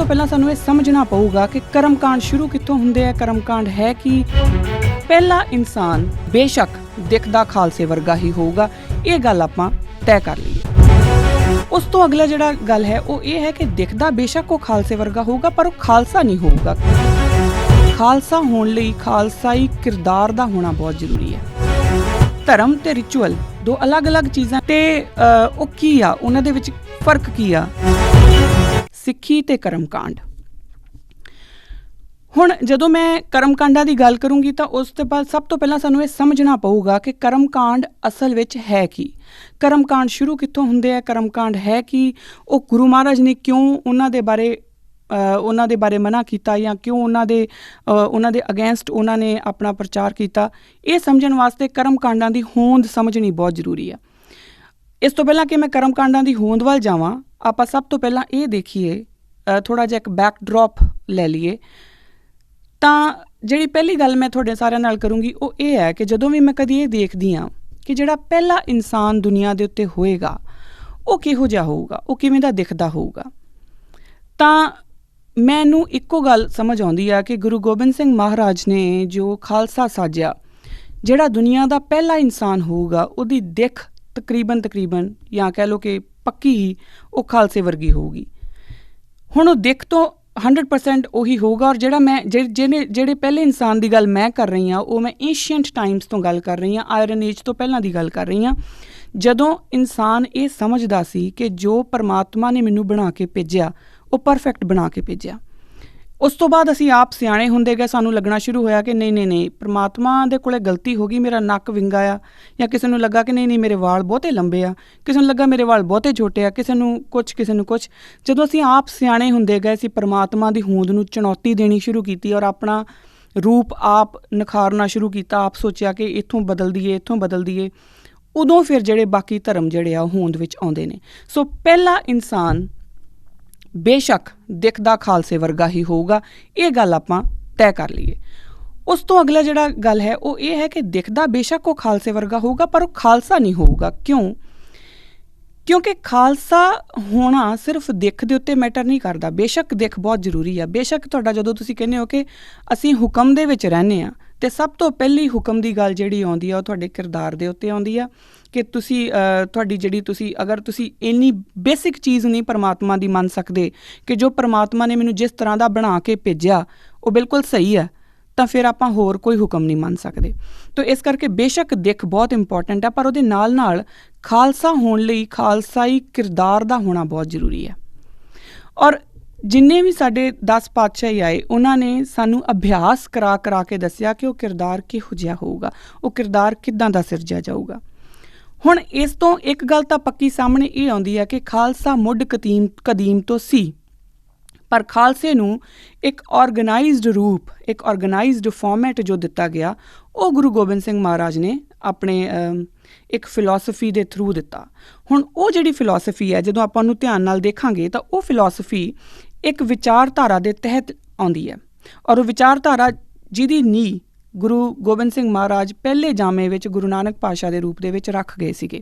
ਤੋਂ ਪਹਿਲਾਂ ਸਾਨੂੰ ਇਹ ਸਮਝਣਾ ਪਊਗਾ ਕਿ ਕਰਮਕਾਂਡ ਸ਼ੁਰੂ ਕਿੱਥੋਂ ਹੁੰਦੇ ਆ, ਕਰਮਕਾਂਡ ਹੈ ਕਿ ਪਹਿਲਾ ਇਨਸਾਨ ਬੇਸ਼ੱਕ ਦਿਖਦਾ ਖਾਲਸੇ ਵਰਗਾ ਹੀ ਹੋਊਗਾ। ਇਹ ਗੱਲ ਆਪਾਂ ਤੈਅ ਕਰ ਲਈਏ। ਉਸ ਤੋਂ ਅਗਲਾ ਜਿਹੜਾ ਗੱਲ ਹੈ ਉਹ ਇਹ ਹੈ ਕਿ ਦਿਖਦਾ ਬੇਸ਼ੱਕ ਉਹ ਖਾਲਸੇ ਵਰਗਾ ਹੋਊਗਾ, ਪਰ ਉਹ ਖਾਲਸਾ ਨਹੀਂ ਹੋਊਗਾ। ਖਾਲਸਾ ਹੋਣ ਲਈ ਖਾਲਸਾਈ ਕਿਰਦਾਰ ਦਾ ਹੋਣਾ ਬਹੁਤ ਜ਼ਰੂਰੀ ਹੈ। ਧਰਮ ਤੇ ਰਿਚੁਅਲ ਦੋ ਅਲੱਗ-ਅਲੱਗ ਚੀਜ਼ਾਂ ਤੇ ਉਹ ਕੀ ਆ, ਉਹਨਾਂ ਦੇ ਵਿੱਚ ਫਰਕ ਕੀ ਆ। ਸਿੱਖੀ ਤੇ ਕਰਮਕਾਂਡ। ਹੁਣ ਜਦੋਂ ਮੈਂ ਕਰਮਕਾਂਡਾਂ ਦੀ ਗੱਲ ਕਰੂੰਗੀ ਤਾਂ ਉਸ ਤੋਂ ਬਾਅਦ ਸਭ ਤੋਂ ਪਹਿਲਾਂ ਸਾਨੂੰ ਇਹ ਸਮਝਣਾ ਪਊਗਾ ਕਿ ਕਰਮਕਾਂਡ ਅਸਲ ਵਿੱਚ ਹੈ ਕੀ। ਕਰਮਕਾਂਡ ਸ਼ੁਰੂ ਕਿੱਥੋਂ ਹੁੰਦੇ ਆ, ਕਰਮਕਾਂਡ ਹੈ ਕੀ, ਉਹ ਗੁਰੂ ਮਹਾਰਾਜ ਨੇ ਕਿਉਂ ਉਹਨਾਂ ਦੇ ਬਾਰੇ ਮਨਾ ਕੀਤਾ ਜਾਂ ਕਿਉਂ ਉਹਨਾਂ ਦੇ ਅਗੇਂਸਟ ਉਹਨਾਂ ਨੇ ਆਪਣਾ ਪ੍ਰਚਾਰ ਕੀਤਾ। ਇਹ ਸਮਝਣ ਵਾਸਤੇ ਕਰਮਕਾਂਡਾਂ ਦੀ ਹੋਂਦ ਸਮਝਣੀ ਬਹੁਤ ਜ਼ਰੂਰੀ ਆ। ਇਸ ਤੋਂ ਪਹਿਲਾਂ ਕਿ ਮੈਂ ਕਰਮਕਾਂਡਾਂ ਦੀ ਹੋਂਦ ਵੱਲ ਜਾਵਾਂ, ਆਪਾਂ ਸਭ ਤੋਂ ਪਹਿਲਾਂ ਇਹ ਦੇਖੀਏ, ਥੋੜ੍ਹਾ ਜਿਹਾ ਇੱਕ ਬੈਕਡ੍ਰੌਪ ਲੈ ਲਈਏ। ਤਾਂ ਜਿਹੜੀ ਪਹਿਲੀ ਗੱਲ ਮੈਂ ਤੁਹਾਡੇ ਸਾਰਿਆਂ ਨਾਲ ਕਰੂੰਗੀ ਉਹ ਇਹ ਹੈ ਕਿ ਜਦੋਂ ਵੀ ਮੈਂ ਕਦੀ ਇਹ ਦੇਖਦੀ ਹਾਂ ਕਿ ਜਿਹੜਾ ਪਹਿਲਾ ਇਨਸਾਨ ਦੁਨੀਆ ਦੇ ਉੱਤੇ ਹੋਏਗਾ ਉਹ ਕਿਹੋ ਜਿਹਾ ਹੋਊਗਾ, ਉਹ ਕਿਵੇਂ ਦਾ ਦਿਖਦਾ ਹੋਊਗਾ, ਤਾਂ ਮੈਨੂੰ ਇੱਕੋ ਗੱਲ ਸਮਝ ਆਉਂਦੀ ਆ ਕਿ ਗੁਰੂ ਗੋਬਿੰਦ ਸਿੰਘ ਮਹਾਰਾਜ ਨੇ ਜੋ ਖਾਲਸਾ ਸਾਜਿਆ, ਜਿਹੜਾ ਦੁਨੀਆ ਦਾ ਪਹਿਲਾ ਇਨਸਾਨ ਹੋਊਗਾ ਉਹਦੀ ਦਿੱਖ ਤਕਰੀਬਨ ਜਾਂ ਕਹਿ ਲਓ ਕਿ ਪੱਕੀ ਹੀ ਉਹ ਖਾਲਸੇ ਵਰਗੀ ਹੋਊਗੀ। ਹੁਣ ਉਹ ਦਿੱਖ ਤੋਂ 100% ਉਹੀ ਹੋਊਗਾ। ਔਰ ਜਿਹੜਾ ਮੈਂ ਜਿਹੜੇ ਪਹਿਲੇ ਇਨਸਾਨ ਦੀ ਗੱਲ ਮੈਂ ਕਰ ਰਹੀ ਹਾਂ ਉਹ ਮੈਂ ਏਸ਼ੀਅੰਟ ਟਾਈਮਸ ਤੋਂ ਗੱਲ ਕਰ ਰਹੀ ਹਾਂ, ਆਇਰਨ ਏਜ ਤੋਂ ਪਹਿਲਾਂ ਦੀ ਗੱਲ ਕਰ ਰਹੀ ਹਾਂ, ਜਦੋਂ ਇਨਸਾਨ ਇਹ ਸਮਝਦਾ ਸੀ ਕਿ ਜੋ ਪਰਮਾਤਮਾ ਨੇ ਮੈਨੂੰ ਬਣਾ ਕੇ ਭੇਜਿਆ ਉਹ ਪਰਫੈਕਟ ਬਣਾ ਕੇ ਭੇਜਿਆ। ਉਸ ਤੋਂ ਬਾਅਦ ਅਸੀਂ ਆਪ ਸਿਆਣੇ ਹੁੰਦੇ ਗਏ, ਸਾਨੂੰ ਲੱਗਣਾ ਸ਼ੁਰੂ ਹੋਇਆ ਕਿ ਨਹੀਂ ਪਰਮਾਤਮਾ ਦੇ ਕੋਲੇ ਗਲਤੀ ਹੋ ਗਈ, ਮੇਰਾ ਨੱਕ ਵਿੰਗਾ ਆ, ਜਾਂ ਕਿਸੇ ਨੂੰ ਲੱਗਾ ਕਿ ਨਹੀਂ ਮੇਰੇ ਵਾਲ ਬਹੁਤੇ ਲੰਬੇ ਆ, ਕਿਸੇ ਨੂੰ ਲੱਗਾ ਮੇਰੇ ਵਾਲ ਬਹੁਤੇ ਛੋਟੇ ਆ, ਕਿਸੇ ਨੂੰ ਕੁਛ। ਜਦੋਂ ਅਸੀਂ ਆਪ ਸਿਆਣੇ ਹੁੰਦੇ ਗਏ, ਅਸੀਂ ਪਰਮਾਤਮਾ ਦੀ ਹੋਂਦ ਨੂੰ ਚੁਣੌਤੀ ਦੇਣੀ ਸ਼ੁਰੂ ਕੀਤੀ ਔਰ ਆਪਣਾ ਰੂਪ ਆਪ ਨਿਖਾਰਨਾ ਸ਼ੁਰੂ ਕੀਤਾ। ਆਪ ਸੋਚਿਆ ਕਿ ਇੱਥੋਂ ਬਦਲ ਦਈਏ, ਉਦੋਂ ਫਿਰ ਜਿਹੜੇ ਬਾਕੀ ਧਰਮ ਜਿਹੜੇ ਆ ਉਹ ਹੋਂਦ ਵਿੱਚ ਆਉਂਦੇ ਨੇ। ਸੋ ਪਹਿਲਾ ਇਨਸਾਨ ਬੇਸ਼ੱਕ ਦਿਖਦਾ ਖਾਲਸੇ ਵਰਗਾ ਹੀ ਹੋਊਗਾ, ਇਹ ਗੱਲ ਆਪਾਂ ਤੈਅ ਕਰ ਲਈਏ। ਉਸ ਤੋਂ ਅਗਲਾ ਜਿਹੜਾ ਗੱਲ ਹੈ ਉਹ ਇਹ ਹੈ ਕਿ ਦਿਖਦਾ ਬੇਸ਼ੱਕ ਉਹ ਖਾਲਸੇ ਵਰਗਾ ਹੋਊਗਾ, ਪਰ ਉਹ ਖਾਲਸਾ ਨਹੀਂ ਹੋਊਗਾ। ਕਿਉਂਕਿ ਖਾਲਸਾ ਹੋਣਾ ਸਿਰਫ ਦਿੱਖ ਦੇ ਉੱਤੇ ਮੈਟਰ ਨਹੀਂ ਕਰਦਾ। ਬੇਸ਼ੱਕ ਦਿੱਖ ਬਹੁਤ ਜ਼ਰੂਰੀ ਆ। ਬੇਸ਼ੱਕ ਤੁਹਾਡਾ ਜਦੋਂ ਤੁਸੀਂ ਕਹਿੰਦੇ ਹੋ ਕਿ ਅਸੀਂ ਹੁਕਮ ਦੇ ਵਿੱਚ ਰਹਿੰਦੇ ਹਾਂ, ਅਤੇ ਸਭ ਤੋਂ ਪਹਿਲੀ ਹੁਕਮ ਦੀ ਗੱਲ ਜਿਹੜੀ ਆਉਂਦੀ ਆ ਉਹ ਤੁਹਾਡੇ ਕਿਰਦਾਰ ਦੇ ਉੱਤੇ ਆਉਂਦੀ ਆ ਕਿ ਤੁਸੀਂ ਅਗਰ ਤੁਸੀਂ ਇੰਨੀ ਬੇਸਿਕ ਚੀਜ਼ ਨਹੀਂ ਪਰਮਾਤਮਾ ਦੀ ਮੰਨ ਸਕਦੇ ਕਿ ਜੋ ਪਰਮਾਤਮਾ ਨੇ ਮੈਨੂੰ ਜਿਸ ਤਰ੍ਹਾਂ ਦਾ ਬਣਾ ਕੇ ਭੇਜਿਆ ਉਹ ਬਿਲਕੁਲ ਸਹੀ ਹੈ, ਤਾਂ ਫਿਰ ਆਪਾਂ ਹੋਰ ਕੋਈ ਹੁਕਮ ਨਹੀਂ ਮੰਨ ਸਕਦੇ। ਤਾਂ ਇਸ ਕਰਕੇ ਬੇਸ਼ੱਕ ਦਿੱਖ ਬਹੁਤ ਇੰਪੋਰਟੈਂਟ ਆ, ਪਰ ਉਹਦੇ ਨਾਲ ਖਾਲਸਾ ਹੋਣ ਲਈ ਖਾਲਸਾਈ ਕਿਰਦਾਰ ਦਾ ਹੋਣਾ ਬਹੁਤ ਜ਼ਰੂਰੀ ਹੈ। ਔਰ ਜਿੰਨੇ ਵੀ ਸਾਡੇ 10 ਪਾਤਸ਼ਾਹੀ ਆਏ ਉਹਨਾਂ ਨੇ ਸਾਨੂੰ ਅਭਿਆਸ ਕਰਾ ਕੇ ਦੱਸਿਆ ਕਿ ਉਹ ਕਿਰਦਾਰ ਕਿਹੋ ਜਿਹਾ ਹੋਊਗਾ, ਉਹ ਕਿਰਦਾਰ ਕਿੱਦਾਂ ਦਾ ਸਿਰਜਿਆ ਜਾਊਗਾ। ਹੁਣ ਇਸ ਤੋਂ ਇੱਕ ਗੱਲ ਤਾਂ ਪੱਕੀ ਸਾਹਮਣੇ ਇਹ ਆਉਂਦੀ ਹੈ ਕਿ ਖਾਲਸਾ ਮੁੱਢ ਕਦੀਮ ਤੋਂ ਸੀ, ਪਰ ਖਾਲਸੇ ਨੂੰ ਇੱਕ ਔਰਗਨਾਈਜ਼ਡ ਰੂਪ, ਇੱਕ ਔਰਗਨਾਈਜ਼ਡ ਫਾਰਮੈਟ ਜੋ ਦਿੱਤਾ ਗਿਆ ਉਹ ਗੁਰੂ ਗੋਬਿੰਦ ਸਿੰਘ ਮਹਾਰਾਜ ਨੇ ਆਪਣੇ ਇੱਕ ਫਿਲੋਸਫੀ ਦੇ ਥਰੂ ਦਿੱਤਾ। ਹੁਣ ਉਹ ਜਿਹੜੀ ਫਿਲੋਸਫੀ ਹੈ, ਜਦੋਂ ਆਪਾਂ ਉਹਨੂੰ ਧਿਆਨ ਨਾਲ ਦੇਖਾਂਗੇ ਤਾਂ ਉਹ ਫਿਲੋਸਫੀ ਇੱਕ ਵਿਚਾਰਧਾਰਾ ਦੇ ਤਹਿਤ ਆਉਂਦੀ ਹੈ। ਔਰ ਉਹ ਵਿਚਾਰਧਾਰਾ ਜਿਹਦੀ ਨੀਂਹ ਗੁਰੂ ਗੋਬਿੰਦ ਸਿੰਘ ਮਹਾਰਾਜ ਪਹਿਲੇ ਜਾਮੇ ਵਿੱਚ ਗੁਰੂ ਨਾਨਕ ਪਾਤਸ਼ਾਹ ਦੇ ਰੂਪ ਦੇ ਵਿੱਚ ਰੱਖ ਗਏ ਸੀਗੇ।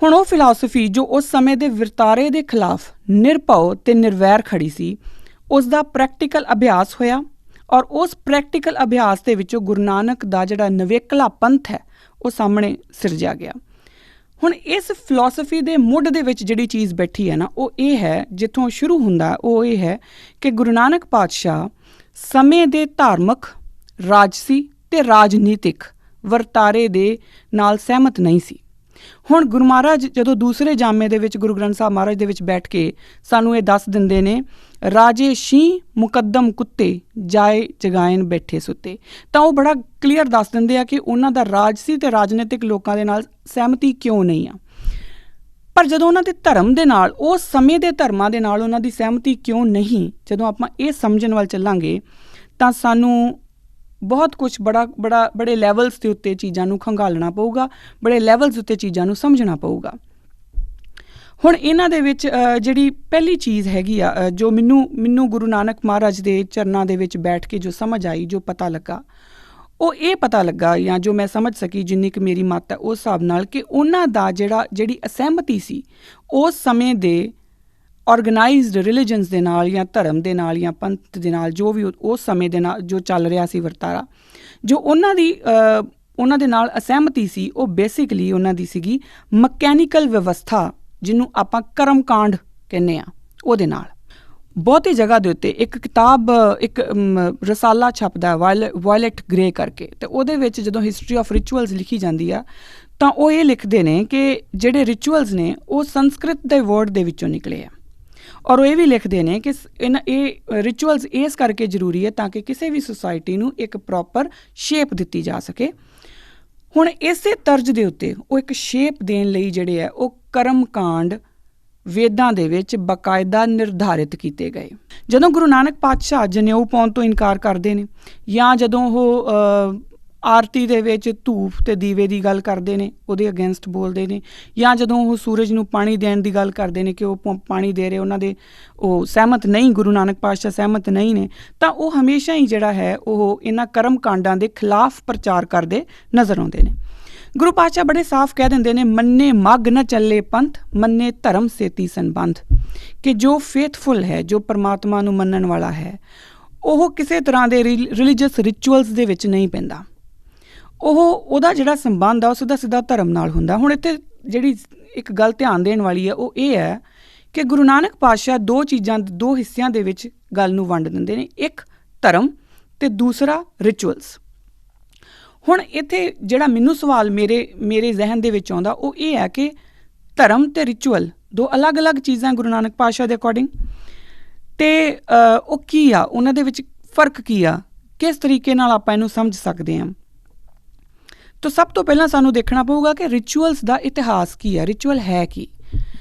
ਹੁਣ ਉਹ ਫਿਲਾਸਫੀ ਜੋ ਉਸ ਸਮੇਂ ਦੇ ਵਰਤਾਰੇ ਦੇ ਖਿਲਾਫ ਨਿਰਭਉ ਤੇ ਨਿਰਵੈਰ ਖੜੀ ਸੀ, ਉਸ ਦਾ ਪ੍ਰੈਕਟੀਕਲ ਅਭਿਆਸ ਹੋਇਆ ਔਰ ਉਸ ਪ੍ਰੈਕਟੀਕਲ ਅਭਿਆਸ ਦੇ ਵਿੱਚੋਂ ਗੁਰੂ ਨਾਨਕ ਦਾ ਜਿਹੜਾ ਨਵੇਕਲਾ ਪੰਥ ਹੈ ਉਹ ਸਾਹਮਣੇ ਸਿਰਜਿਆ ਗਿਆ। ਹੁਣ ਇਸ ਫਿਲਾਸਫੀ ਦੇ ਮੁੱਢ ਦੇ ਵਿੱਚ ਜਿਹੜੀ ਚੀਜ਼ ਬੈਠੀ ਹੈ ਨਾ, ਉਹ ਇਹ ਹੈ, ਜਿੱਥੋਂ ਸ਼ੁਰੂ ਹੁੰਦਾ ਉਹ ਇਹ ਹੈ ਕਿ ਗੁਰੂ ਨਾਨਕ ਪਾਤਸ਼ਾਹ ਸਮੇਂ ਦੇ ਧਾਰਮਿਕ, ਰਾਜਸੀ ਤੇ ਰਾਜਨੀਤਿਕ ਵਰਤਾਰੇ ਦੇ ਨਾਲ ਸਹਿਮਤ ਨਹੀਂ ਸੀ। ਹੁਣ ਗੁਰੂ ਮਹਾਰਾਜ ਜਦੋਂ ਦੂਸਰੇ ਜਾਮੇ ਦੇ ਵਿੱਚ ਗੁਰੂ ਗ੍ਰੰਥ ਸਾਹਿਬ ਮਹਾਰਾਜ ਦੇ ਵਿੱਚ ਬੈਠ ਕੇ ਸਾਨੂੰ ਇਹ ਦੱਸ ਦਿੰਦੇ ਨੇ, ਰਾਜੇ ਸ਼ੀਂਹ ਮੁਕੱਦਮ ਕੁੱਤੇ ਜਾਏ ਜਗਾਇਨ ਬੈਠੇ ਸੁੱਤੇ, ਤਾਂ ਉਹ ਬੜਾ ਕਲੀਅਰ ਦੱਸ ਦਿੰਦੇ ਆ ਕਿ ਉਹਨਾਂ ਦਾ ਰਾਜਸੀ ਤੇ ਰਾਜਨੀਤਿਕ ਲੋਕਾਂ ਦੇ ਨਾਲ ਸਹਿਮਤੀ ਕਿਉਂ ਨਹੀਂ ਆ। ਪਰ ਜਦੋਂ ਉਹਨਾਂ ਦੇ ਧਰਮ ਦੇ ਨਾਲ, ਉਸ ਸਮੇਂ ਦੇ ਧਰਮਾਂ ਦੇ ਨਾਲ ਉਹਨਾਂ ਦੀ ਸਹਿਮਤੀ ਕਿਉਂ ਨਹੀਂ, ਜਦੋਂ ਆਪਾਂ ਇਹ ਸਮਝਣ ਵੱਲ ਚੱਲਾਂਗੇ ਤਾਂ ਸਾਨੂੰ ਬਹੁਤ ਕੁਛ ਬੜੇ ਲੈਵਲਸ ਦੇ ਉੱਤੇ ਚੀਜ਼ਾਂ ਨੂੰ ਖੰਗਾਲਣਾ ਪਊਗਾ, ਬੜੇ ਲੈਵਲਸ ਉੱਤੇ ਚੀਜ਼ਾਂ ਨੂੰ ਸਮਝਣਾ ਪਊਗਾ। ਹੁਣ ਇਹਨਾਂ ਦੇ ਵਿੱਚ ਜਿਹੜੀ ਪਹਿਲੀ ਚੀਜ਼ ਹੈਗੀ ਆ, ਜੋ ਮੈਨੂੰ ਗੁਰੂ ਨਾਨਕ ਮਹਾਰਾਜ ਦੇ ਚਰਨਾਂ ਦੇ ਵਿੱਚ ਬੈਠ ਕੇ ਜੋ ਸਮਝ ਆਈ, ਜੋ ਪਤਾ ਲੱਗਾ, ਉਹ ਇਹ ਪਤਾ ਲੱਗਾ ਜਾਂ ਜੋ ਮੈਂ ਸਮਝ ਸਕੀ, ਜਿੰਨੀ ਕੁ ਮੇਰੀ ਮੱਤ ਹੈ ਉਸ ਹਿਸਾਬ ਨਾਲ, ਕਿ ਉਹਨਾਂ ਦਾ ਜਿਹੜੀ ਅਸਹਿਮਤੀ ਸੀ ਉਸ ਸਮੇਂ ਦੇ ਆਰਗੇਨਾਈਜ਼ਡ ਰਿਲੀਜਨਸ ਦੇ ਨਾਲ ਜਾਂ ਧਰਮ ਦੇ ਨਾਲ ਜਾਂ ਪੰਥ ਦੇ ਨਾਲ ਜੋ ਵੀ ਉਸ ਸਮੇਂ ਦੇ ਨਾਲ ਜੋ ਚੱਲ ਰਿਹਾ ਸੀ ਵਰਤਾਰਾ, ਜੋ ਉਹਨਾਂ ਦੇ ਨਾਲ ਅਸਹਿਮਤੀ ਸੀ, ਉਹ ਬੇਸਿਕਲੀ ਉਹਨਾਂ ਦੀ ਸੀਗੀ ਮਕੈਨੀਕਲ ਵਿਵਸਥਾ, ਜਿਹਨੂੰ ਆਪਾਂ ਕਰਮ ਕਾਂਡ ਕਹਿੰਦੇ ਹਾਂ, ਉਹਦੇ ਨਾਲ। ਬਹੁਤੀ ਜਗ੍ਹਾ ਦੇ ਉੱਤੇ ਇੱਕ ਕਿਤਾਬ, ਇੱਕ ਰਸਾਲਾ ਛਪਦਾ ਵਾਇਲਟ ਗ੍ਰੇ ਕਰਕੇ, ਅਤੇ ਉਹਦੇ ਵਿੱਚ ਜਦੋਂ ਹਿਸਟਰੀ ਆਫ ਰਿਚੁਅਲਸ ਲਿਖੀ ਜਾਂਦੀ ਆ ਤਾਂ ਉਹ ਇਹ ਲਿਖਦੇ ਨੇ ਕਿ ਜਿਹੜੇ ਰਿਚੁਅਲਸ ਨੇ ਉਹ ਸੰਸਕ੍ਰਿਤ ਦੇ ਵਰਡ ਦੇ ਵਿੱਚੋਂ ਨਿਕਲੇ ਆ, ਔਰ ਉਹ ਇਹ ਵੀ ਲਿਖਦੇ ਨੇ ਕਿ ਇਹ ਰਿਚੁਅਲਸ ਇਸ ਕਰਕੇ ਜ਼ਰੂਰੀ ਹੈ ਤਾਂ ਕਿ ਕਿਸੇ ਵੀ ਸੁਸਾਇਟੀ ਨੂੰ ਇੱਕ ਪ੍ਰੋਪਰ ਸ਼ੇਪ ਦਿੱਤੀ ਜਾ ਸਕੇ। ਹੁਣ ਇਸੇ ਤਰਜ਼ ਦੇ ਉੱਤੇ ਉਹ ਇੱਕ ਸ਼ੇਪ ਦੇਣ ਲਈ ਜਿਹੜੇ ਹੈ ਉਹ ਕਰਮ ਕਾਂਡ ਵੇਦਾਂ ਦੇ ਵਿੱਚ ਬਾਕਾਇਦਾ ਨਿਰਧਾਰਿਤ ਕੀਤੇ ਗਏ। ਜਦੋਂ ਗੁਰੂ ਨਾਨਕ ਪਾਤਸ਼ਾਹ ਜਨੇਊ ਪਾਉਣ ਤੋਂ ਇਨਕਾਰ ਕਰਦੇ ਨੇ, ਜਾਂ ਜਦੋਂ ਉਹ ਆਰਤੀ ਦੇ ਵਿੱਚ ਧੂਫ ਅਤੇ ਦੀਵੇ ਦੀ ਗੱਲ ਕਰਦੇ ਨੇ, ਉਹਦੇ ਅਗੇਂਸਟ ਬੋਲਦੇ ਨੇ, ਜਾਂ ਜਦੋਂ ਉਹ ਸੂਰਜ ਨੂੰ ਪਾਣੀ ਦੇਣ ਦੀ ਗੱਲ ਕਰਦੇ ਨੇ ਕਿ ਉਹ ਪਾਣੀ ਦੇ ਰਹੇ, ਉਹਨਾਂ ਦੇ ਉਹ ਸਹਿਮਤ ਨਹੀਂ, ਗੁਰੂ ਨਾਨਕ ਪਾਤਸ਼ਾਹ ਸਹਿਮਤ ਨਹੀਂ ਨੇ, ਤਾਂ ਉਹ ਹਮੇਸ਼ਾ ਹੀ ਜਿਹੜਾ ਹੈ ਉਹ ਇਹਨਾਂ ਕਰਮ ਕਾਂਡਾਂ ਦੇ ਖਿਲਾਫ ਪ੍ਰਚਾਰ ਕਰਦੇ ਨਜ਼ਰ ਆਉਂਦੇ ਨੇ। ਗੁਰੂ ਪਾਤਸ਼ਾਹ ਬੜੇ ਸਾਫ਼ ਕਹਿ ਦਿੰਦੇ ਨੇ, ਮੰਨੇ ਮੱਗ ਨਾ ਚੱਲੇ ਪੰਥ, ਮੰਨੇ ਧਰਮ ਸੇਤੀ ਸੰਬੰਧ, ਕਿ ਜੋ ਫੇਥਫੁਲ ਹੈ, ਜੋ ਪਰਮਾਤਮਾ ਨੂੰ ਮੰਨਣ ਵਾਲਾ ਹੈ, ਉਹ ਕਿਸੇ ਤਰ੍ਹਾਂ ਦੇ ਰਿਲੀਜੀਅਸ ਰਿਚੁਅਲਸ ਦੇ ਵਿੱਚ ਨਹੀਂ ਪੈਂਦਾ। ਉਹਦਾ ਜਿਹੜਾ ਸੰਬੰਧ ਆ ਉਹ ਸਿੱਧਾ ਧਰਮ ਨਾਲ ਹੁੰਦਾ। ਹੁਣ ਇੱਥੇ ਜਿਹੜੀ ਇੱਕ ਗੱਲ ਧਿਆਨ ਦੇਣ ਵਾਲੀ ਹੈ ਉਹ ਇਹ ਹੈ ਕਿ ਗੁਰੂ ਨਾਨਕ ਪਾਤਸ਼ਾਹ ਦੋ ਹਿੱਸਿਆਂ ਦੇ ਵਿੱਚ ਗੱਲ ਨੂੰ ਵੰਡ ਦਿੰਦੇ ਨੇ, ਇੱਕ ਧਰਮ ਅਤੇ ਦੂਸਰਾ ਰਿਚੁਅਲਸ। ਹੁਣ ਇੱਥੇ ਜਿਹੜਾ ਮੈਨੂੰ ਸਵਾਲ ਮੇਰੇ ਜ਼ਿਹਨ ਦੇ ਵਿੱਚ ਆਉਂਦਾ ਉਹ ਇਹ ਹੈ ਕਿ ਧਰਮ ਅਤੇ ਰਿਚੁਅਲ ਦੋ ਅਲੱਗ-ਅਲੱਗ ਚੀਜ਼ਾਂ ਗੁਰੂ ਨਾਨਕ ਪਾਤਸ਼ਾਹ ਦੇ ਅਕੋਰਡਿੰਗ, ਅਤੇ ਉਹ ਕੀ ਆ, ਉਹਨਾਂ ਦੇ ਵਿੱਚ ਫ਼ਰਕ ਕੀ ਆ, ਕਿਸ ਤਰੀਕੇ ਨਾਲ ਆਪਾਂ ਇਹਨੂੰ ਸਮਝ ਸਕਦੇ ਹਾਂ। ਤਾਂ ਸਭ ਤੋਂ ਪਹਿਲਾਂ ਸਾਨੂੰ ਦੇਖਣਾ ਪਊਗਾ ਕਿ ਰਿਚੁਅਲਸ ਦਾ ਇਤਿਹਾਸ ਕੀ ਹੈ, ਰਿਚੁਅਲ ਹੈ ਕੀ।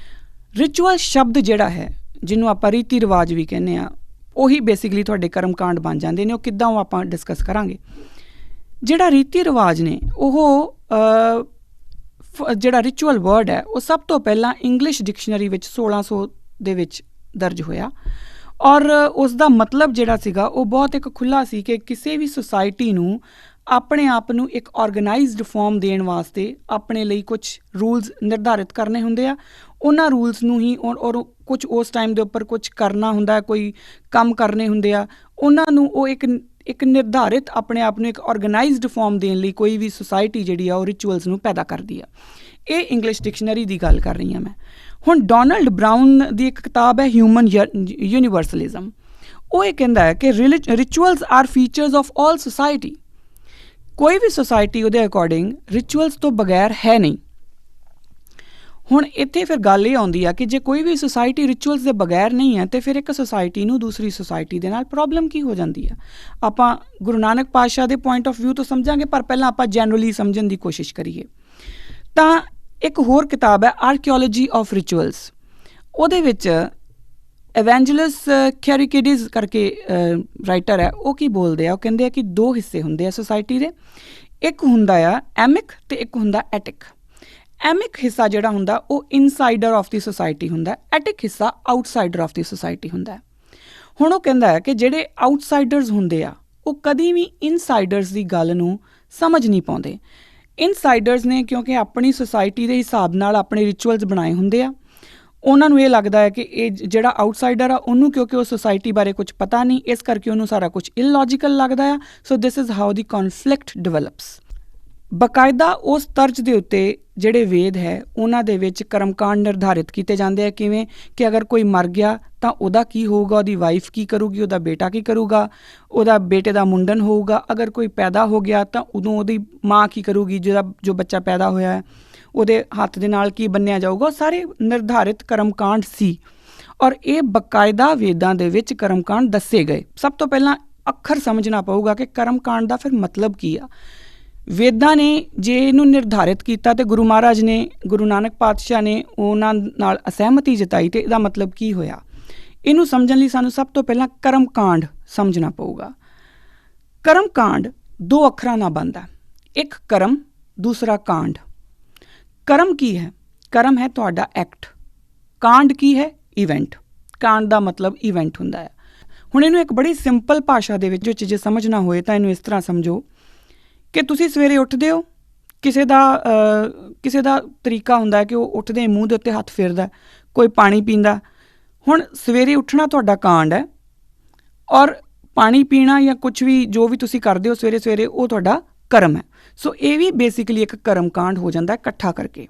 ਰਿਚੁਅਲ ਸ਼ਬਦ ਜਿਹੜਾ ਹੈ, ਜਿਹਨੂੰ ਆਪਾਂ ਰੀਤੀ ਰਿਵਾਜ ਵੀ ਕਹਿੰਦੇ ਹਾਂ, ਉਹੀ ਬੇਸਿਕਲੀ ਤੁਹਾਡੇ ਕਰਮ ਕਾਂਡ ਬਣ ਜਾਂਦੇ ਨੇ। ਉਹ ਕਿੱਦਾਂ, ਉਹ ਆਪਾਂ ਡਿਸਕਸ ਕਰਾਂਗੇ। ਜਿਹੜਾ ਰੀਤੀ ਰਿਵਾਜ ਨੇ ਉਹ ਜਿਹੜਾ ਰਿਚੁਅਲ ਵਰਡ ਹੈ ਉਹ ਸਭ ਤੋਂ ਪਹਿਲਾਂ ਇੰਗਲਿਸ਼ ਡਿਕਸ਼ਨਰੀ ਵਿੱਚ 1600 ਦੇ ਵਿੱਚ ਦਰਜ ਹੋਇਆ, ਔਰ ਉਸ ਦਾ ਮਤਲਬ ਜਿਹੜਾ ਸੀਗਾ ਉਹ ਬਹੁਤ ਇੱਕ ਖੁੱਲ੍ਹਾ ਸੀ ਕਿ ਕਿਸੇ ਵੀ ਸੁਸਾਇਟੀ ਨੂੰ ਆਪਣੇ ਆਪ ਨੂੰ ਇੱਕ ਔਰਗਨਾਈਜ਼ਡ ਫਾਰਮ ਦੇਣ ਵਾਸਤੇ ਆਪਣੇ ਲਈ ਕੁਛ ਰੂਲਸ ਨਿਰਧਾਰਿਤ ਕਰਨੇ ਹੁੰਦੇ ਆ। ਉਹਨਾਂ ਰੂਲਸ ਨੂੰ ਹੀ ਔਰ ਕੁਛ ਉਸ ਟਾਈਮ ਦੇ ਉੱਪਰ ਕੁਛ ਕਰਨਾ ਹੁੰਦਾ, ਕੋਈ ਕੰਮ ਕਰਨੇ ਹੁੰਦੇ ਆ, ਉਹਨਾਂ ਨੂੰ ਉਹ ਇੱਕ ਨਿਰਧਾਰਿਤ ਆਪਣੇ ਆਪ ਨੂੰ ਇੱਕ ਔਰਗਨਾਈਜ਼ਡ ਫਾਰਮ ਦੇਣ ਲਈ ਕੋਈ ਵੀ ਸੁਸਾਇਟੀ ਜਿਹੜੀ ਆ ਉਹ ਰਿਚੁਅਲਸ ਨੂੰ ਪੈਦਾ ਕਰਦੀ ਆ। ਇਹ ਇੰਗਲਿਸ਼ ਡਿਕਸ਼ਨਰੀ ਦੀ ਗੱਲ ਕਰ ਰਹੀ ਹਾਂ ਮੈਂ। ਹੁਣ ਡੋਨਲਡ ਬਰਾਊਨ ਦੀ ਇੱਕ ਕਿਤਾਬ ਹੈ ਹਿਊਮਨ ਯੂਨੀਵਰਸਲਿਜ਼ਮ। ਉਹ ਇਹ ਕਹਿੰਦਾ ਹੈ ਕਿ rituals are features of all society. ਕੋਈ ਵੀ ਸੁਸਾਇਟੀ ਉਹਦੇ ਅਕੋਰਡਿੰਗ ਰਿਚੁਅਲਸ ਤੋਂ ਬਗੈਰ ਹੈ ਨਹੀਂ। ਹੁਣ ਇੱਥੇ ਫਿਰ ਗੱਲ ਇਹ ਆਉਂਦੀ ਆ ਕਿ ਜੇ ਕੋਈ ਵੀ ਸੁਸਾਇਟੀ ਰਿਚੁਅਲਸ ਦੇ ਬਗੈਰ ਨਹੀਂ ਹੈ, ਤਾਂ ਫਿਰ ਇੱਕ ਸੁਸਾਇਟੀ ਨੂੰ ਦੂਸਰੀ ਸੁਸਾਇਟੀ ਦੇ ਨਾਲ ਪ੍ਰੋਬਲਮ ਕੀ ਹੋ ਜਾਂਦੀ ਆ। ਆਪਾਂ ਗੁਰੂ ਨਾਨਕ ਪਾਤਸ਼ਾਹ ਦੇ ਪੁਆਇੰਟ ਆਫ ਵਿਊ ਤੋਂ ਸਮਝਾਂਗੇ, ਪਰ ਪਹਿਲਾਂ ਆਪਾਂ ਜਨਰਲੀ ਸਮਝਣ ਦੀ ਕੋਸ਼ਿਸ਼ ਕਰੀਏ। ਤਾਂ ਇੱਕ ਹੋਰ ਕਿਤਾਬ ਹੈ ਆਰਕੀਓਲੋਜੀ ਆਫ ਰਿਚੁਅਲਸ। ਉਹਦੇ ਵਿੱਚ ਐਵੈਂਜਲਸ ਕੈਰੀਕਿਡੀਜ਼ ਕਰਕੇ ਰਾਈਟਰ ਹੈ, ਉਹ ਕੀ ਬੋਲਦੇ ਆ, ਉਹ ਕਹਿੰਦੇ ਆ ਕਿ ਦੋ ਹਿੱਸੇ ਹੁੰਦੇ ਆ ਸੁਸਾਇਟੀ ਦੇ। ਇੱਕ ਹੁੰਦਾ ਆ ਐਮਿਕ ਅਤੇ ਇੱਕ ਹੁੰਦਾ ਐਟਿਕ। ਐਮਿਕ ਹਿੱਸਾ ਜਿਹੜਾ ਹੁੰਦਾ ਉਹ ਇਨਸਾਈਡਰ ਆਫ ਦੀ ਸੁਸਾਇਟੀ ਹੁੰਦਾ, ਐਟਿਕ ਹਿੱਸਾ ਆਊਟਸਾਈਡਰ ਆਫ ਦੀ ਸੁਸਾਇਟੀ ਹੁੰਦਾ। ਹੁਣ ਉਹ ਕਹਿੰਦਾ ਹੈ ਕਿ ਜਿਹੜੇ ਆਊਟਸਾਈਡਰਸ ਹੁੰਦੇ ਆ ਉਹ ਕਦੀ ਵੀ ਇਨਸਾਈਡਰਸ ਦੀ ਗੱਲ ਨੂੰ ਸਮਝ ਨਹੀਂ ਪਾਉਂਦੇ। ਇਨਸਾਈਡਰਸ ਨੇ ਕਿਉਂਕਿ ਆਪਣੀ ਸੁਸਾਇਟੀ ਦੇ ਹਿਸਾਬ ਨਾਲ ਆਪਣੇ ਰਿਚੁਅਲਸ ਬਣਾਏ ਹੁੰਦੇ ਆ। ਉਹਨਾਂ ਨੂੰ ਇਹ ਲੱਗਦਾ ਹੈ ਕਿ ਇਹ ਜਿਹੜਾ ਆਊਟਸਾਈਡਰ ਆ ਉਹਨੂੰ ਕਿਉਂਕਿ ਉਹ ਸੁਸਾਇਟੀ ਬਾਰੇ ਕੁਛ ਪਤਾ ਨਹੀਂ, ਇਸ ਕਰਕੇ ਉਹਨੂੰ ਸਾਰਾ ਕੁਛ ਇਲੌਜੀਕਲ ਲੱਗਦਾ ਆ। ਸੋ ਦਿਸ ਇਜ਼ ਹਾਊ ਦੀ ਕੌਨਫਲਿਕਟ ਡਿਵੈਲਪਸ। ਬਾਕਾਇਦਾ ਉਸ ਤਰਜ਼ ਦੇ ਉੱਤੇ ਜਿਹੜੇ ਵੇਦ ਹੈ ਉਹਨਾਂ ਦੇ ਵਿੱਚ ਕਰਮਕਾਂਡ ਨਿਰਧਾਰਿਤ ਕੀਤੇ ਜਾਂਦੇ ਆ। ਕਿਵੇਂ ਕਿ ਅਗਰ ਕੋਈ ਮਰ ਗਿਆ ਤਾਂ ਉਹਦਾ ਕੀ ਹੋਊਗਾ, ਉਹਦੀ ਵਾਈਫ ਕੀ ਕਰੂਗੀ, ਉਹਦਾ ਬੇਟਾ ਕੀ ਕਰੂਗਾ, ਉਹਦਾ ਬੇਟੇ ਦਾ ਮੁੰਡਨ ਹੋਊਗਾ। ਅਗਰ ਕੋਈ ਪੈਦਾ ਹੋ ਗਿਆ ਤਾਂ ਉਦੋਂ ਉਹਦੀ ਮਾਂ ਕੀ ਕਰੂਗੀ, ਜੋ ਬੱਚਾ ਪੈਦਾ ਹੋਇਆ ਹੈ ਉਹਦੇ ਹੱਥ ਦੇ ਨਾਲ ਕੀ ਬੰਨਿਆ ਜਾਊਗਾ। ਸਾਰੇ ਨਿਰਧਾਰਿਤ ਕਰਮਕਾਂਡ ਸੀ, ਔਰ ਇਹ ਬਾਕਾਇਦਾ ਵੇਦਾਂ ਦੇ ਵਿੱਚ ਕਰਮਕਾਂਡ ਦੱਸੇ ਗਏ। ਸਭ ਤੋਂ ਪਹਿਲਾਂ ਅੱਖਰ ਸਮਝਣਾ ਪਊਗਾ ਕਿ ਕਰਮਕਾਂਡ ਦਾ ਫਿਰ ਮਤਲਬ ਕੀ ਆ। ਵੇਦਾਂ ਨੇ ਜੇ ਇਹਨੂੰ ਨਿਰਧਾਰਿਤ ਕੀਤਾ ਅਤੇ ਗੁਰੂ ਮਹਾਰਾਜ ਨੇ, ਗੁਰੂ ਨਾਨਕ ਪਾਤਸ਼ਾਹ ਨੇ ਉਹਨਾਂ ਨਾਲ ਅਸਹਿਮਤੀ ਜਤਾਈ, ਅਤੇ ਇਹਦਾ ਮਤਲਬ ਕੀ ਹੋਇਆ। ਇਹਨੂੰ ਸਮਝਣ ਲਈ ਸਾਨੂੰ ਸਭ ਤੋਂ ਪਹਿਲਾਂ ਕਰਮਕਾਂਡ ਸਮਝਣਾ ਪਊਗਾ। ਕਰਮਕਾਂਡ ਦੋ ਅੱਖਰਾਂ ਨਾਲ ਬਣਦਾ, ਇੱਕ ਕਰਮ, ਦੂਸਰਾ ਕਾਂਡ। ਕਰਮ ਕੀ ਹੈ? ਕਰਮ ਹੈ ਤੁਹਾਡਾ ਐਕਟ। ਕਾਂਡ ਕੀ ਹੈ? ਇਵੈਂਟ। ਕਾਂਡ ਦਾ ਮਤਲਬ ਇਵੈਂਟ ਹੁੰਦਾ ਹੈ। ਹੁਣ ਇਹਨੂੰ ਇੱਕ ਬੜੀ ਸਿੰਪਲ ਭਾਸ਼ਾ ਦੇ ਵਿੱਚ ਜੇ ਸਮਝਣਾ ਹੋਏ ਤਾਂ ਇਹਨੂੰ ਇਸ ਤਰ੍ਹਾਂ ਸਮਝੋ ਕਿ ਤੁਸੀਂ ਸਵੇਰੇ ਉੱਠਦੇ ਹੋ, ਕਿਸੇ ਦਾ ਤਰੀਕਾ ਹੁੰਦਾ ਹੈ ਕਿ ਉਹ ਉੱਠਦੇ ਮੂੰਹ ਦੇ ਉੱਤੇ ਹੱਥ ਫੇਰਦਾ, ਕੋਈ ਪਾਣੀ ਪੀਂਦਾ, ਹੁਣ ਸਵੇਰੇ ਉੱਠਣਾ ਤੁਹਾਡਾ ਕਾਂਡ ਹੈ, ਔਰ ਪਾਣੀ ਪੀਣਾ ਜਾਂ ਕੁਛ ਵੀ ਜੋ ਵੀ ਤੁਸੀਂ ਕਰਦੇ ਹੋ ਸਵੇਰੇ ਸਵੇਰੇ ਉਹ ਤੁਹਾਡਾ ਕਰਮ ਹੈ। ਸੋ ਇਹ ਵੀ ਬੇਸਿਕਲੀ ਇੱਕ ਕਰਮ ਕਾਂਡ ਹੋ ਜਾਂਦਾ ਇਕੱਠਾ ਕਰਕੇ।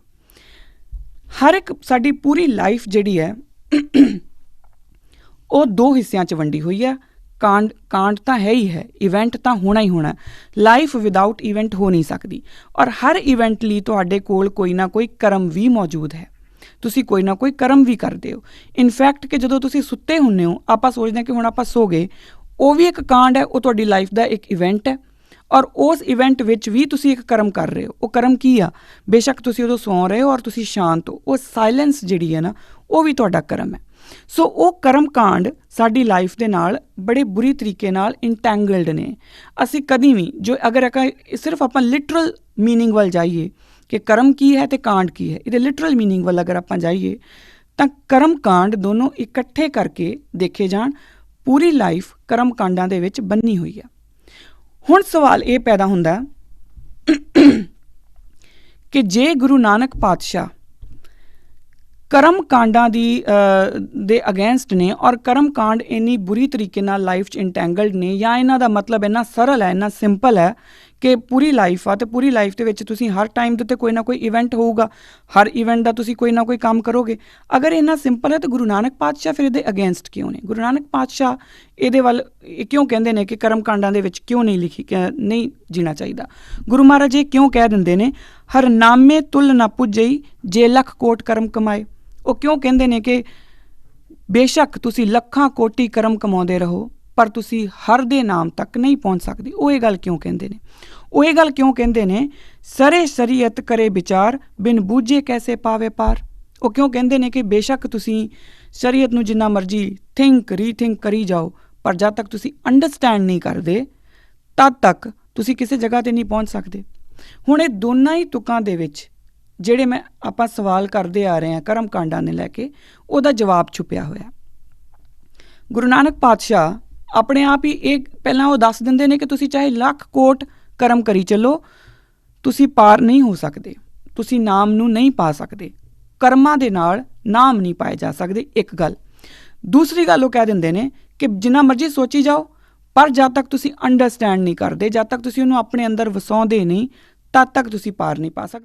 ਹਰ ਇੱਕ ਸਾਡੀ ਪੂਰੀ ਲਾਈਫ ਜਿਹੜੀ ਹੈ ਉਹ 2 ਹਿੱਸਿਆਂ 'ਚ ਵੰਡੀ ਹੋਈ ਹੈ। ਕਾਂਡ ਤਾਂ ਹੈ ਹੀ ਹੈ, ਇਵੈਂਟ ਤਾਂ ਹੋਣਾ ਹੀ ਹੋਣਾ। ਲਾਈਫ ਵਿਦਆਊਟ ਇਵੈਂਟ ਹੋ ਨਹੀਂ ਸਕਦੀ, ਔਰ ਹਰ ਇਵੈਂਟ ਲਈ ਤੁਹਾਡੇ ਕੋਲ ਕੋਈ ਨਾ ਕੋਈ ਕਰਮ ਵੀ ਮੌਜੂਦ ਹੈ। ਤੁਸੀਂ ਕੋਈ ਨਾ ਕੋਈ ਕਰਮ ਵੀ ਕਰਦੇ ਹੋ। ਇਨਫੈਕਟ ਕਿ ਜਦੋਂ ਤੁਸੀਂ ਸੁੱਤੇ ਹੁੰਦੇ ਹੋ, ਆਪਾਂ ਸੋਚਦੇ ਹਾਂ ਕਿ ਹੁਣ ਆਪਾਂ ਸੋ ਗਏ, ਉਹ ਵੀ ਇੱਕ ਕਾਂਡ ਹੈ, ਉਹ ਤੁਹਾਡੀ ਲਾਈਫ ਦਾ ਇੱਕ ਇਵੈਂਟ ਹੈ, ਔਰ ਉਸ ਇਵੈਂਟ ਵਿੱਚ ਵੀ ਤੁਸੀਂ ਇੱਕ ਕਰਮ ਕਰ ਰਹੇ ਹੋ। ਉਹ ਕਰਮ ਕੀ ਆ? ਬੇਸ਼ੱਕ ਤੁਸੀਂ ਉਦੋਂ ਸੌਂ ਰਹੇ ਹੋ ਔਰ ਤੁਸੀਂ ਸ਼ਾਂਤ ਹੋ, ਉਹ ਸਾਇਲੈਂਸ ਜਿਹੜੀ ਹੈ ਨਾ ਉਹ ਵੀ ਤੁਹਾਡਾ ਕਰਮ ਹੈ। ਸੋ ਉਹ ਕਰਮ ਕਾਂਡ ਸਾਡੀ ਲਾਈਫ ਦੇ ਨਾਲ ਬੜੇ ਬੁਰੀ ਤਰੀਕੇ ਨਾਲ ਇੰਟੈਂਗਲਡ ਨੇ। ਅਸੀਂ ਕਦੀ ਵੀ ਜੋ ਅਗਰ ਸਿਰਫ ਆਪਾਂ ਲਿਟਰਲ ਮੀਨਿੰਗ ਵੱਲ ਜਾਈਏ ਕਿ ਕਰਮ ਕੀ ਹੈ ਅਤੇ ਕਾਂਡ ਕੀ ਹੈ, ਇਹਦੇ ਲਿਟਰਲ ਮੀਨਿੰਗ ਵੱਲ ਅਗਰ ਆਪਾਂ ਜਾਈਏ ਤਾਂ ਕਰਮ ਕਾਂਡ ਦੋਨੋਂ ਇਕੱਠੇ ਕਰਕੇ ਦੇਖੇ ਜਾਣ, ਪੂਰੀ ਲਾਈਫ ਕਰਮ ਕਾਂਡਾਂ ਦੇ ਵਿੱਚ ਬੰਨੀ ਹੋਈ ਹੈ। ਹੁਣ ਸਵਾਲ ਇਹ ਪੈਦਾ ਹੁੰਦਾ ਕਿ ਜੇ ਗੁਰੂ ਨਾਨਕ ਪਾਤਸ਼ਾਹ ਕਰਮ ਕਾਂਡਾਂ ਦੇ ਅਗੇਂਸਟ ਨੇ, ਔਰ ਕਰਮ ਕਾਂਡ ਇੰਨੀ ਬੁਰੀ ਤਰੀਕੇ ਨਾਲ ਲਾਈਫ 'ਚ ਇੰਟੈਂਗਲਡ ਨੇ, ਜਾਂ ਇਹਨਾਂ ਦਾ ਮਤਲਬ ਇੰਨਾ ਸਰਲ ਹੈ, ਇੰਨਾ ਸਿੰਪਲ ਹੈ ਕਿ ਪੂਰੀ ਲਾਈਫ ਆ ਅਤੇ ਪੂਰੀ ਲਾਈਫ ਦੇ ਵਿੱਚ ਤੁਸੀਂ ਹਰ ਟਾਈਮ ਦੇ ਉੱਤੇ ਕੋਈ ਨਾ ਕੋਈ ਇਵੈਂਟ ਹੋਊਗਾ, ਹਰ ਇਵੈਂਟ ਦਾ ਤੁਸੀਂ ਕੋਈ ਨਾ ਕੋਈ ਕੰਮ ਕਰੋਗੇ। ਅਗਰ ਇੰਨਾ ਸਿੰਪਲ ਹੈ ਤਾਂ ਗੁਰੂ ਨਾਨਕ ਪਾਤਸ਼ਾਹ ਫਿਰ ਇਹਦੇ ਅਗੇਂਸਟ ਕਿਉਂ ਨੇ? ਗੁਰੂ ਨਾਨਕ ਪਾਤਸ਼ਾਹ ਇਹਦੇ ਵੱਲ ਕਿਉਂ ਕਹਿੰਦੇ ਨੇ ਕਿ ਕਰਮ ਕਾਂਡਾਂ ਦੇ ਵਿੱਚ ਕਿਉਂ ਨਹੀਂ ਜੀਣਾ ਚਾਹੀਦਾ? ਗੁਰੂ ਮਹਾਰਾਜ ਇਹ ਕਿਉਂ ਕਹਿ ਦਿੰਦੇ ਨੇ, ਹਰ ਨਾਮੇ ਤੁਲ ਨਾ ਪੁੱਜਈ ਜੇ ਲੱਖ ਕੋਟ ਕਰਮ ਕਮਾਏ? ਉਹ ਕਿਉਂ ਕਹਿੰਦੇ ਨੇ ਕਿ ਬੇਸ਼ੱਕ ਤੁਸੀਂ ਲੱਖਾਂ ਕੋਟੀ ਕਰਮ ਕਮਾਉਂਦੇ ਰਹੋ ਪਰ ਤੁਸੀਂ ਹਰ ਦੇ ਨਾਮ ਤੱਕ ਨਹੀਂ ਪਹੁੰਚ ਸਕਦੇ? ਉਹ ਇਹ ਗੱਲ ਕਿਉਂ ਕਹਿੰਦੇ ਨੇ? ਉਹ ਇਹ ਗੱਲ ਕਿਉਂ ਕਹਿੰਦੇ ਨੇ, ਸਰੇ ਸ਼ਰੀਅਤ ਕਰੇ ਵਿਚਾਰ ਬਿਨ ਬੂਝੇ ਕੈਸੇ ਪਾਵੇ ਪਾਰ? ਉਹ ਕਿਉਂ ਕਹਿੰਦੇ ਨੇ ਕਿ ਬੇਸ਼ੱਕ ਤੁਸੀਂ ਸ਼ਰੀਅਤ ਨੂੰ ਜਿੰਨਾ ਮਰਜ਼ੀ ਰੀਥਿੰਕ ਕਰੀ ਜਾਓ, ਪਰ ਜਦ ਤੱਕ ਤੁਸੀਂ ਅੰਡਰਸਟੈਂਡ ਨਹੀਂ ਕਰਦੇ ਤਦ ਤੱਕ ਤੁਸੀਂ ਕਿਸੇ ਜਗ੍ਹਾ 'ਤੇ ਨਹੀਂ ਪਹੁੰਚ ਸਕਦੇ। ਹੁਣ ਇਹ ਦੋਨਾਂ ਹੀ ਤੁਕਾਂ ਦੇ ਵਿੱਚ ਜਿਹੜੇ ਆਪਾਂ ਸਵਾਲ ਕਰਦੇ ਆ ਰਹੇ ਹਾਂ ਕਰਮ ਕਾਂਡਾਂ ਨੇ ਲੈ ਕੇ, ਉਹਦਾ ਜਵਾਬ ਛੁਪਿਆ ਹੋਇਆ। ਗੁਰੂ ਨਾਨਕ ਪਾਤਸ਼ਾਹ ਆਪਣੇ ਆਪ ਹੀ ਇਹ ਪਹਿਲਾਂ ਉਹ ਦੱਸ ਦਿੰਦੇ ਨੇ ਕਿ ਤੁਸੀਂ ਚਾਹੇ ਲੱਖ ਕੋਟ ਕਰਮ ਕਰੀ ਚੱਲੋ, ਤੁਸੀਂ ਪਾਰ ਨਹੀਂ ਹੋ ਸਕਦੇ, ਤੁਸੀਂ ਨਾਮ ਨੂੰ ਨਹੀਂ ਪਾ ਸਕਦੇ, ਕਰਮਾਂ ਦੇ ਨਾਲ ਨਾਮ ਨਹੀਂ ਪਾਏ ਜਾ ਸਕਦੇ। ਇੱਕ ਗੱਲ। ਦੂਸਰੀ ਗੱਲ ਉਹ ਕਹਿ ਦਿੰਦੇ ਨੇ ਕਿ ਜਿੰਨਾ ਮਰਜ਼ੀ ਸੋਚੀ ਜਾਓ, ਪਰ ਜਦ ਤੱਕ ਤੁਸੀਂ ਅੰਡਰਸਟੈਂਡ ਨਹੀਂ ਕਰਦੇ, ਜਦ ਤੱਕ ਤੁਸੀਂ ਉਹਨੂੰ ਆਪਣੇ ਅੰਦਰ ਵਸਾਉਂਦੇ ਨਹੀਂ, ਤਦ ਤੱਕ ਤੁਸੀਂ ਪਾਰ ਨਹੀਂ ਪਾ ਸਕਦੇ।